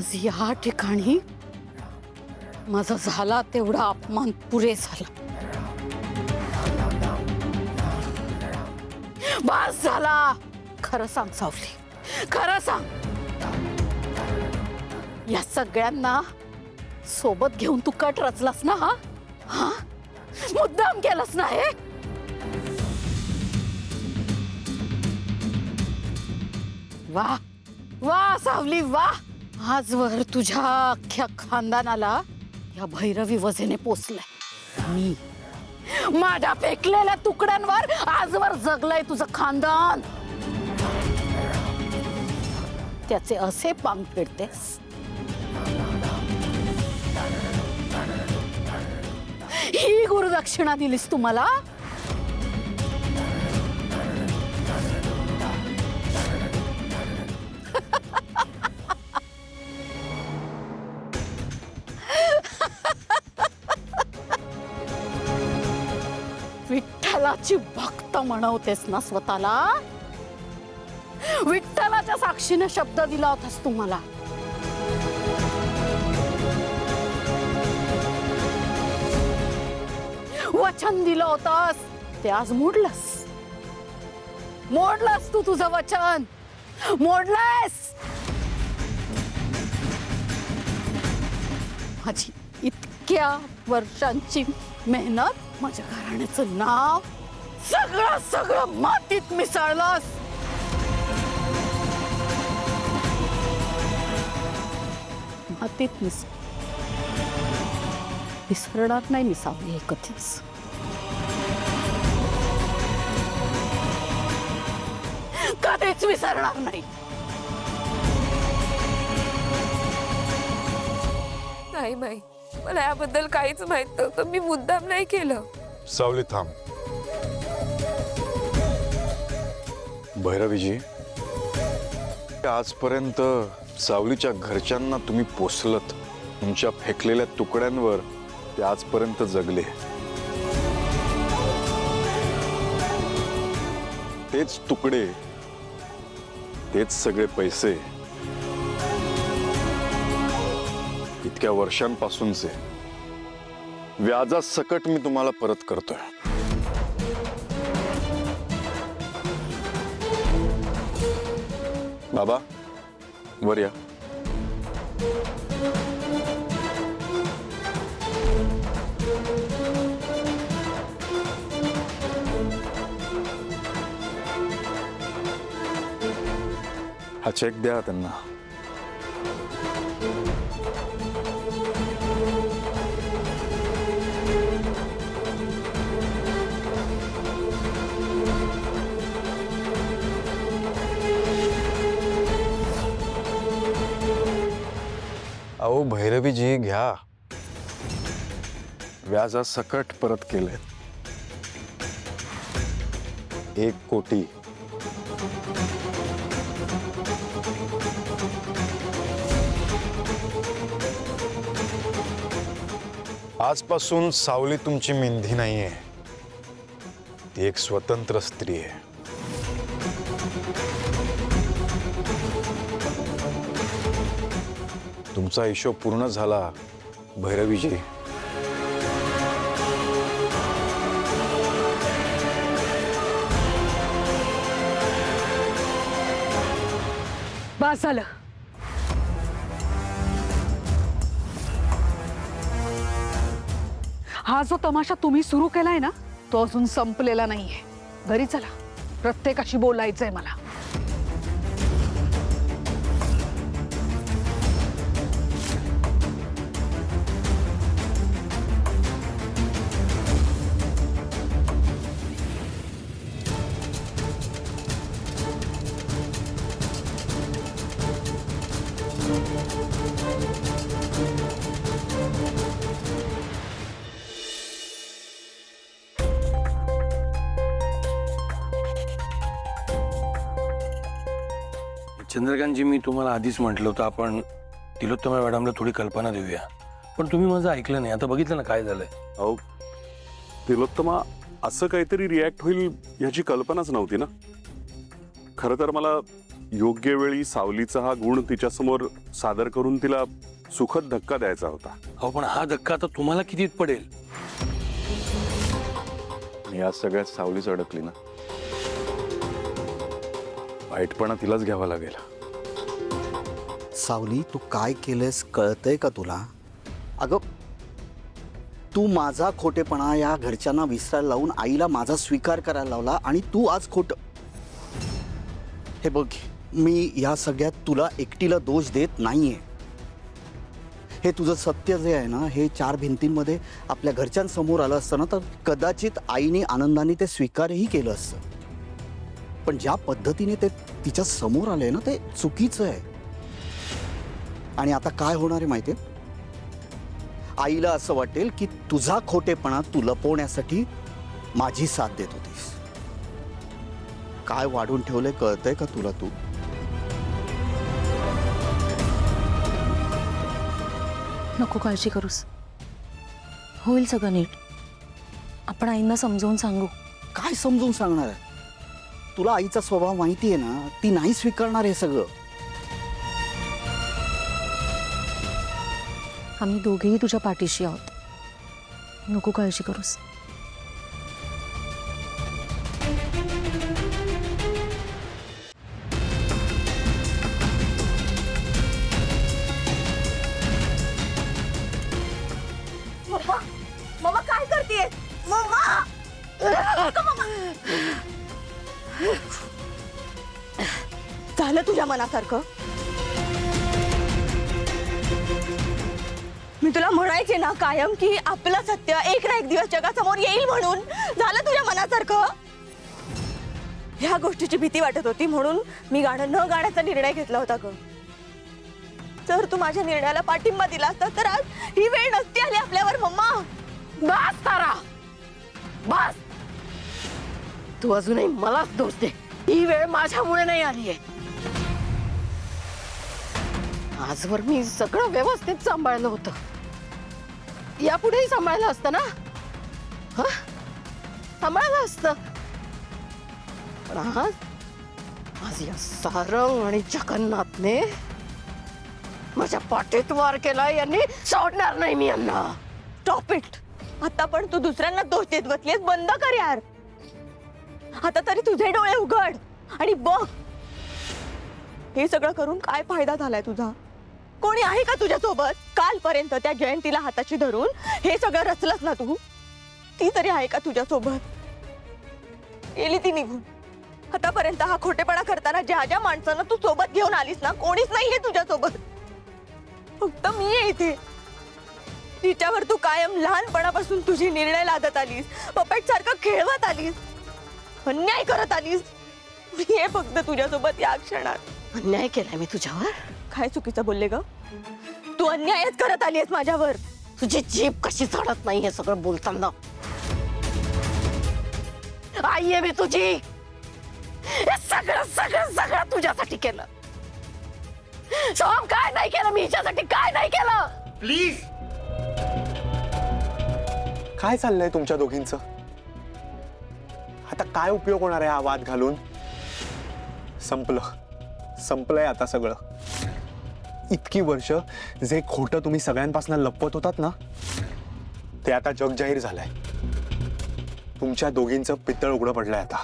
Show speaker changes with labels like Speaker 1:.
Speaker 1: आज या ठिकाणी माझा झाला तेवढा अपमान पुरे झाला. बस झाला. खरं सांग सावली, खरं सांग. या सगळ्यांना सोबत घेऊन तू कट रचलास ना? हा हा मुद्दाम केलंस ना हे? वाह वाह सावली वाह. आजवर तुझ्या अख्ख्या खानदानाला या भैरवी वजेने पोचलंय. मी माझ्या फेकलेल्या तुकड्यांवर आजवर जगलंय तुझं खानदान. त्याचे असे पांग फेडतेस? ही गुरुदक्षिणा दिलीस तुम्हाला? विठ्ठलाची भक्त म्हणवतेस ना स्वतःला? विठ्ठलाच्या साक्षीने शब्द दिला होतास तुम्हाला. वचन दिलं होतास ते आज मोडलंस. मोडलंस तू तुझं वचन. मोडलंस. माझी इतक्या वर्षांची मेहनत, माझ्या घराण्याचं नाव सगळं सगळं मातीत मिसळलंस. मातीत विसरणार नाही मी सावली हे कधीच. कधीच विसरणार नाही.
Speaker 2: नाही बाई, मला याबद्दल काहीच माहित नव्हतं. मी मुद्दाम नाही केलं.
Speaker 3: सावली थांब. भैरवीजी, आजपर्यंत सावलीच्या घरच्यांना तुम्ही पोसलत. तुमच्या फेकलेल्या तुकड्यांवर ते आजपर्यंत जगले. तेच तुकडे, तेच सगळे पैसे इतक्या वर्षांपासूनचे व्याजासकट मी तुम्हाला परत करतोय. बाबा वर या. हा चेक द्या त्यांना. अहो भैरवीजी घ्या. व्याजासकट परत केले. 1 कोटी. आजपासून सावली तुमची मेंढी नाहीये. ती एक स्वतंत्र स्त्री आहे. तुमचा हिशोब पूर्ण झाला भैरवीजी.
Speaker 1: बस झालं. हा जो तमाशा तुम्ही सुरू केलाय ना, तो अजून संपलेला नाहीये. घरी चला, प्रत्येकाशी बोलायचंय मला.
Speaker 4: चंद्रकांतजी, मी तुम्हाला आधीच म्हटलं होतं आपण तिलोत्तमा मॅडमला थोडी कल्पना देऊया, पण तुम्ही माझं ऐकलं नाही. आता बघितलं ना काय झालंय.
Speaker 5: अहो तिलोत्तमा असं काहीतरी रिॲक्ट होईल याची कल्पनाच नव्हती ना. खरं तर मला योग्य वेळी सावलीचा हा गुण तिच्यासमोर सादर करून तिला सुखद धक्का द्यायचा होता.
Speaker 4: अहो पण हा धक्का आता तुम्हाला कितीत पडेल?
Speaker 3: आणि या सगळ्यात सावलीच अडकली ना. वाईटपणा तिलाच घ्यावा लागेल.
Speaker 6: सावली, तू काय केलंस कळतंय का तुला? अगं, तू माझा खोटेपणा या घरच्यांना विसरायला लावून आईला माझा स्वीकार करायला लावला आणि तू आज खोट. हे बघ, मी या सगळ्यात तुला एकटीला दोष देत नाहीये. हे तुझं सत्य जे आहे ना, हे 4 भिंतींमध्ये आपल्या घरच्यांसमोर आलं असतं ना, तर कदाचित आईने आनंदाने ते स्वीकारही केलं असतं. पण ज्या पद्धतीने ते तिच्या समोर आले ना, ते चुकीचं आहे. आणि आता काय होणार आहे माहिती आहे? आईला असं वाटेल की तुझा खोटेपणा तू लपवण्यासाठी माझी साथ देत होतीस. काय वाढून ठेवलंय कळतंय का तुला? तू
Speaker 7: नको काळजी करूस, होईल सगळं नीट. आपण आईंना समजावून सांगू.
Speaker 6: काय समजून सांगणार आहे? तुला आईचा स्वभाव माहिती आहे ना, ती नाही स्वीकारणार हे सगळं.
Speaker 7: आम्ही दोघेही तुझ्या पाठीशी आहोत, नको काळजी करूस.
Speaker 1: मम्मा काय करतेय? मम्मा
Speaker 8: झालं तुझ्या मनासारखं? मी तुला म्हणायचे ना कायम की आपलं सत्य एक ना एक दिवस जगासमोर येईल म्हणून. झालं तुझ्या मनासारखं? ह्या गोष्टीची भीती वाटत होती म्हणून मी गाणं न गाण्याचा निर्णय घेतला होता ग. जर तू माझ्या निर्णयाला पाठिंबा दिला असता तर आज ही वेळ नसती आली आपल्यावर. मम्मा
Speaker 1: बस तारा, बस. तू अजूनही मलाच दोष दे. ही वेळ माझ्यामुळे नाही आली आहे. आजवर मी सगळं व्यवस्थित सांभाळलं होतं. यापुढेही सांभाळलं असतं ना? हा, सांभाळलं असतं. पण आज या सारंग आणि जगन्नाथने माझ्या पाठीत वार केला. यांनी सोडणार नाही मी यांना.
Speaker 8: Stop it. आता पण तू दुसऱ्यांना दोष देत बसलीस. बंद कर यार. आता तरी तुझे डोळे उघड आणि बघ हे सगळं करून काय फायदा झालाय तुझा. कोणी आहे का तुझ्या सोबत? कालपर्यंत त्या जयंतीला हाताशी धरून हे सगळं रचलंस ना तू. ती तरी आहे का तुझ्या सोबत? गेली ती निघून. आतापर्यंत हा खोटेपणा करताना ज्या ज्या माणसांना तू सोबत घेऊन आलीस ना, कोणीच नाहीये तुझ्या सोबत. फक्त मी आहे इथे, तिच्यावर तू कायम लहानपणापासून तुझी निर्णय लादत आलीस, पपेट सारखं खेळवत आलीस, अन्याय करत आलीस. मी हे फक्त तुझ्यासोबत या क्षणात.
Speaker 1: अन्याय केलाय मी तुझ्यावर?
Speaker 8: काय चुकीचं बोलले ग? तू अन्यायच करत आलीस माझ्यावर.
Speaker 1: तुझी जीभ कशी चढत नाही हे सगळं बोलताना? आई आहे मी तुझी. हे सगळं सगळं सगळं तुझ्यासाठी केलं. सोम, काय नाही केलं मी हिच्यासाठी? काय नाही केलं?
Speaker 9: प्लीज. काय चाललंय तुमच्या दोघींचं? आता काय उपयोग होणार आहे हा वाद घालून? संपलंय आता सगळं. इतकी वर्ष जे खोटं तुम्ही सगळ्यांपासून लपवत होतात ना, ते आता जग जाहीर झालंय. तुमच्या दोघींचं पितळ उघडं पडलंय आता.